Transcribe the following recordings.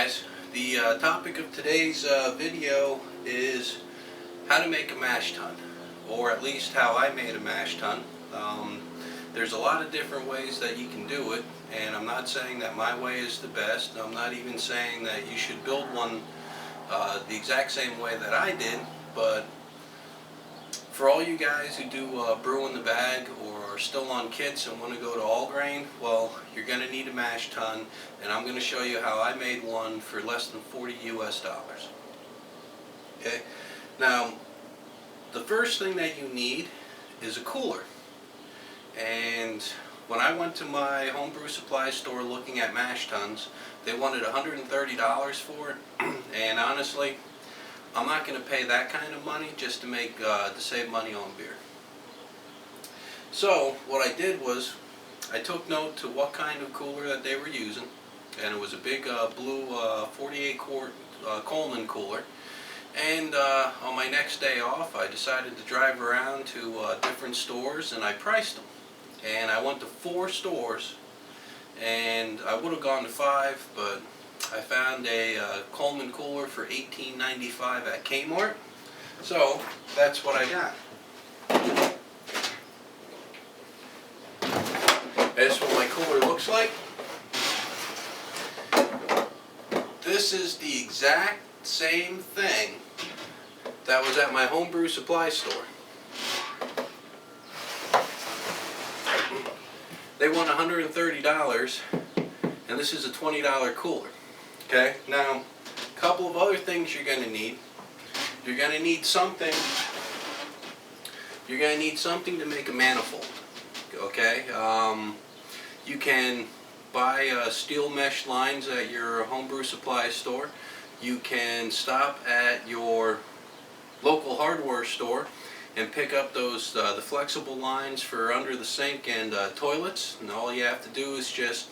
guys, the topic of today's video is how to make a mash tun, or at least how I made a mash tun. There's a lot of different ways that you can do it, and I'm not saying that my way is the best. I'm not even saying that you should build one the exact same way that I did, but for all you guys who do brew in the bag or are still on kits and want to go to all grain, well, you're going to need a mash tun, and I'm going to show you how I made one for less than $40 US. Okay, now the first thing that you need is a cooler. And when I went to my homebrew supply store looking at mash tuns, they wanted $130 for it, and honestly, I'm not going to pay that kind of money just to save money on beer. So what I did was I took note to what kind of cooler that they were using, and it was a big blue 48 quart Coleman cooler. And on my next day off, I decided to drive around to different stores, and I priced them. And I went to 4 stores, and I would have gone to 5, but I found a Coleman cooler for $18.95 at Kmart. So that's what I got. That's what my cooler looks like. This is the exact same thing that was at my homebrew supply store. They want $130, and this is a $20 cooler. Okay, now a couple of other things you're going to need. You're going to need something. You're going to need something to make a manifold. Okay, you can buy steel mesh lines at your homebrew supply store. You can stop at your local hardware store and pick up those the flexible lines for under the sink and toilets. And all you have to do is just,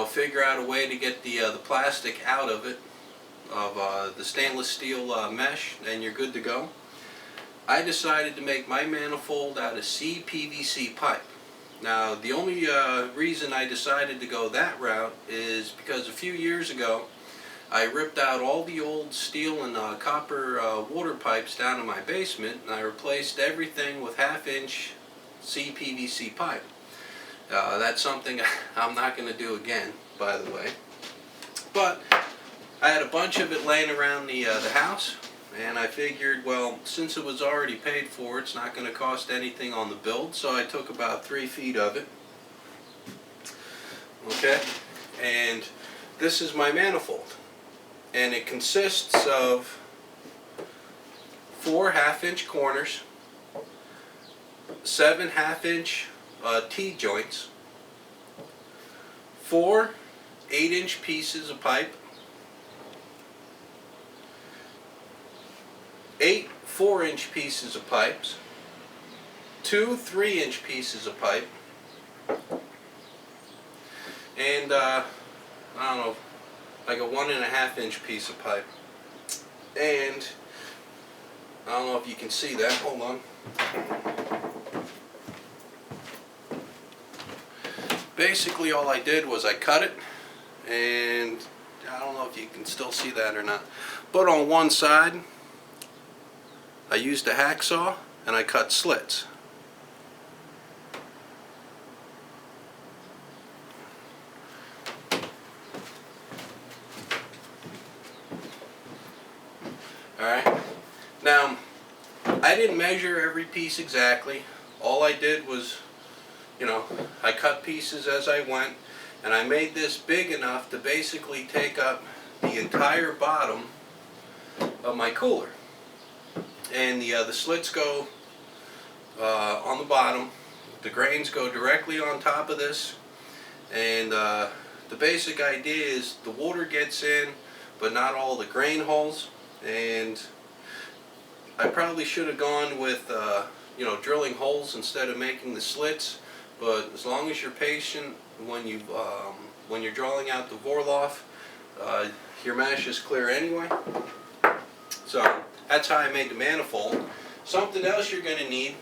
figure out a way to get the plastic out of it, of the stainless steel mesh, and you're good to go. I decided to make my manifold out of CPVC pipe. Now, the only reason I decided to go that route is because a few years ago I ripped out all the old steel and copper water pipes down in my basement, and I replaced everything with 1/2-inch CPVC pipe. That's something I'm not going to do again, by the way. But I had a bunch of it laying around the house, and I figured, well, since it was already paid for, it's not going to cost anything on the build, so I took about 3 feet of it. Okay, and this is my manifold. And it consists of 4 1/2-inch corners, 7 1/2-inch T-joints, 4 8-inch pieces of pipe, 8 4-inch pieces of pipes, 2 3-inch pieces of pipe, and I don't know, like a 1 1/2-inch piece of pipe. And I don't know if you can see that. Hold on. Basically all I did was I cut it, and I don't know if you can still see that or not, but on one side I used a hacksaw and I cut slits. Alright, now I didn't measure every piece exactly. All I did was, I cut pieces as I went, and I made this big enough to basically take up the entire bottom of my cooler. And the slits go on the bottom, the grains go directly on top of this, and the basic idea is the water gets in, but not all the grain holes. And I probably should have gone with drilling holes instead of making the slits, but as long as you're patient when you're drawing out the Vorloff, your mash is clear anyway. So that's how I made the manifold. Something else you're going to need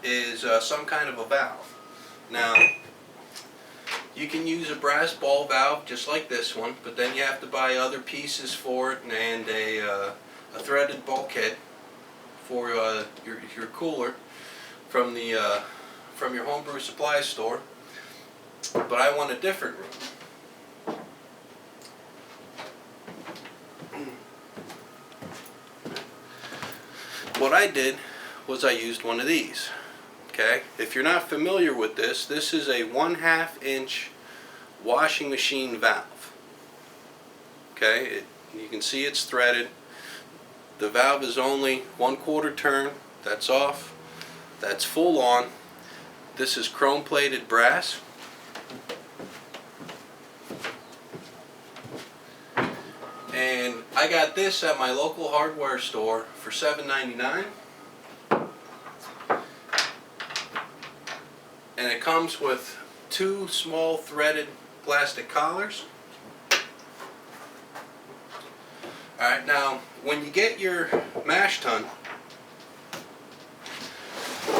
is some kind of a valve. Now, You can use a brass ball valve just like this one, but then you have to buy other pieces for it and a threaded bulkhead for your cooler from your homebrew supply store. But I want a different room. What I did was I used one of these. Okay, if you're not familiar with this, this is a 1/2 inch washing machine valve. Okay, you can see it's threaded. The valve is only 1/4 turn. That's off. That's full on. This is chrome plated brass. And I got this at my local hardware store for $7.99. And it comes with 2 small threaded plastic collars. Alright, now when you get your MashTun,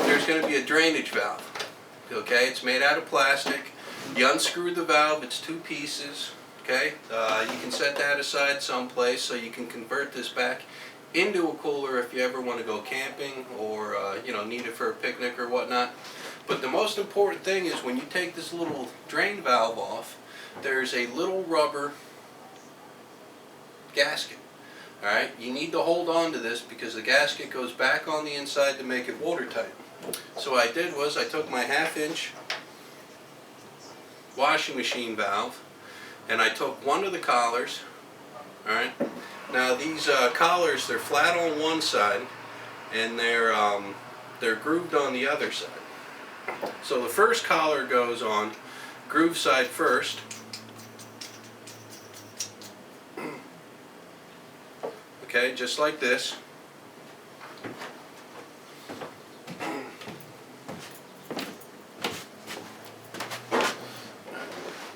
there's going to be a drainage valve. Okay, it's made out of plastic. You unscrew the valve, it's 2 pieces. Okay, you can set that aside someplace so you can convert this back into a cooler if you ever want to go camping or need it for a picnic or whatnot. But the most important thing is when you take this little drain valve off, there's a little rubber gasket. Alright, you need to hold on to this because the gasket goes back on the inside to make it watertight. So what I did was I took my 1/2 inch washing machine valve and I took one of the collars. Alright, now these collars, they're flat on one side and they're grooved on the other side. So the first collar goes on groove side first. Okay, just like this.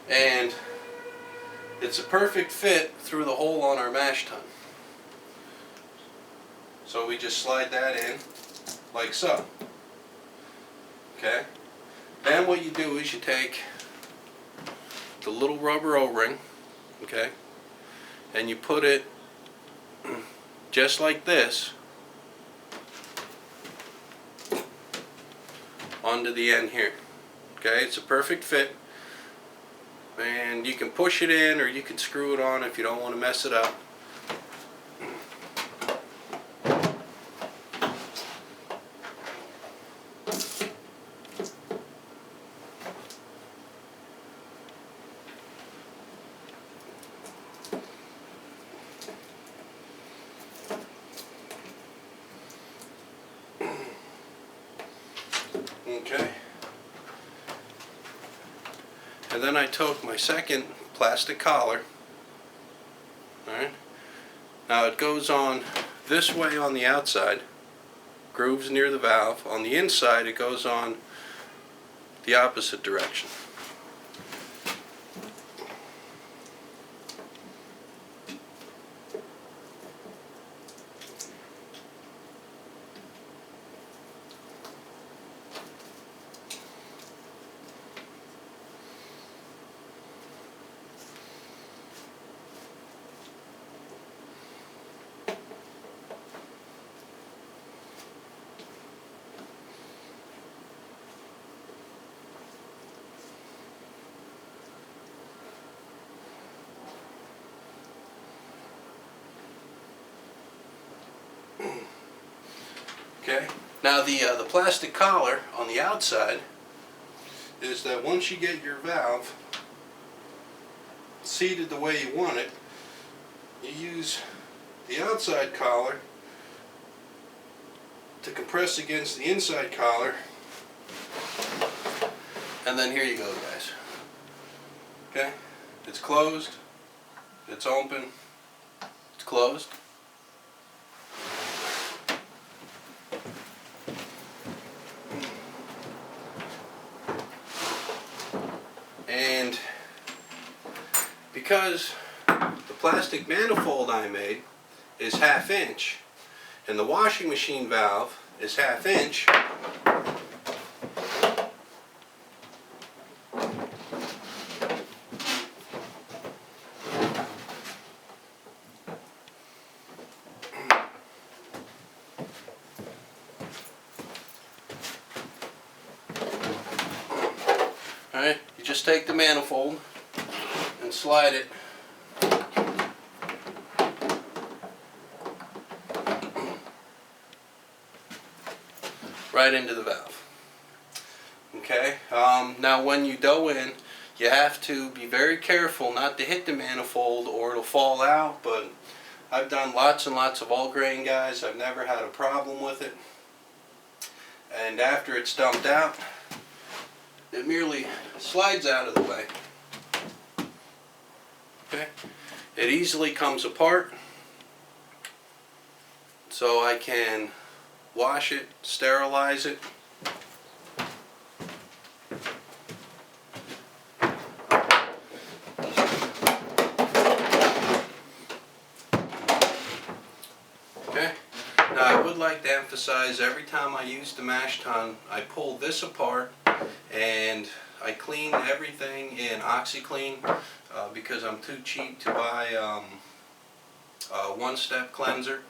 And it's a perfect fit through the hole on our MashTun. So we just slide that in like so. Okay. Then what you do is you take the little rubber O-ring, okay, and you put it just like this onto the end here. Okay, it's a perfect fit, and you can push it in or you can screw it on if you don't want to mess it up. Okay, and then I took my second plastic collar. Alright, now it goes on this way on the outside, grooves near the valve. On the inside it goes on the opposite direction. Okay, now the plastic collar on the outside is that once you get your valve seated the way you want it, you use the outside collar to compress against the inside collar, and then here you go, guys. Okay, it's closed, it's open, it's closed. And because the plastic manifold I made is 1/2 inch and the washing machine valve is 1/2 inch, just take the manifold and slide it right into the valve. Okay, now when you dough in, you have to be very careful not to hit the manifold or it'll fall out, but I've done lots and lots of all grain, guys. I've never had a problem with it. And after it's dumped out, it merely slides out of the way. Okay, it easily comes apart, so I can wash it, sterilize it. Okay, now I would like to emphasize, every time I use the MashTun, I pull this apart and I clean everything in OxyClean because I'm too cheap to buy a one-step cleanser,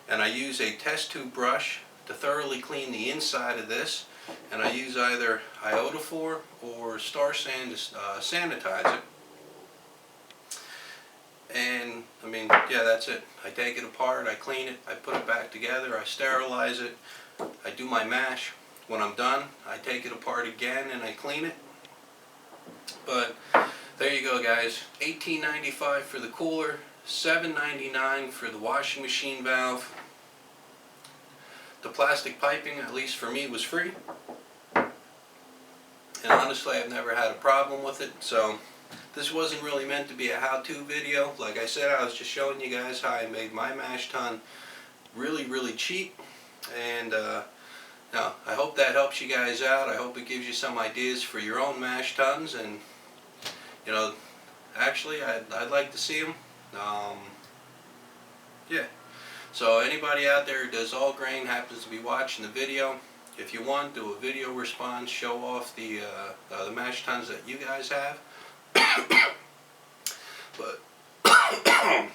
and I use a test tube brush to thoroughly clean the inside of this, and I use either iodophor or Star Sand to sanitize it. And I mean, yeah, that's it. I take it apart, I clean it, I put it back together, I sterilize it, I do my mash. When I'm done, I take it apart again and I clean it. But there you go, guys. $18.95 for the cooler, $7.99 for the washing machine valve. The plastic piping, at least for me, was free. And honestly, I've never had a problem with it. So this wasn't really meant to be a how-to video. Like I said, I was just showing you guys how I made my MashTun really, really cheap. And now, I hope that helps you guys out. I hope it gives you some ideas for your own MashTuns. And, you know, actually, I'd like to see them. Yeah. So anybody out there who does all grain, happens to be watching the video, if you want, do a video response, show off the MashTuns that you guys have. But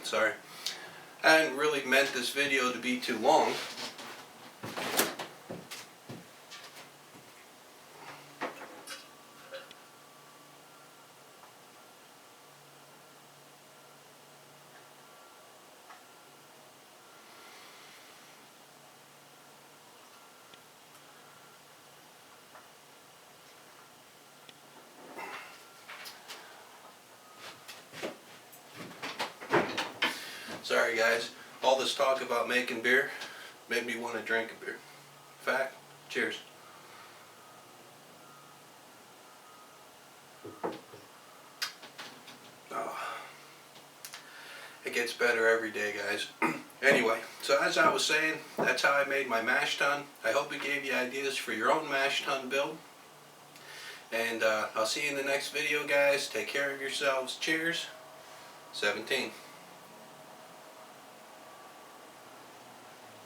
sorry, I hadn't really meant this video to be too long. Sorry guys, all this talk about making beer made me want to drink a beer. In fact, cheers. Oh, it gets better every day, guys. Anyway, so as I was saying, that's how I made my MashTun. I hope it gave you ideas for your own MashTun build. And I'll see you in the next video, guys. Take care of yourselves. Cheers. 17.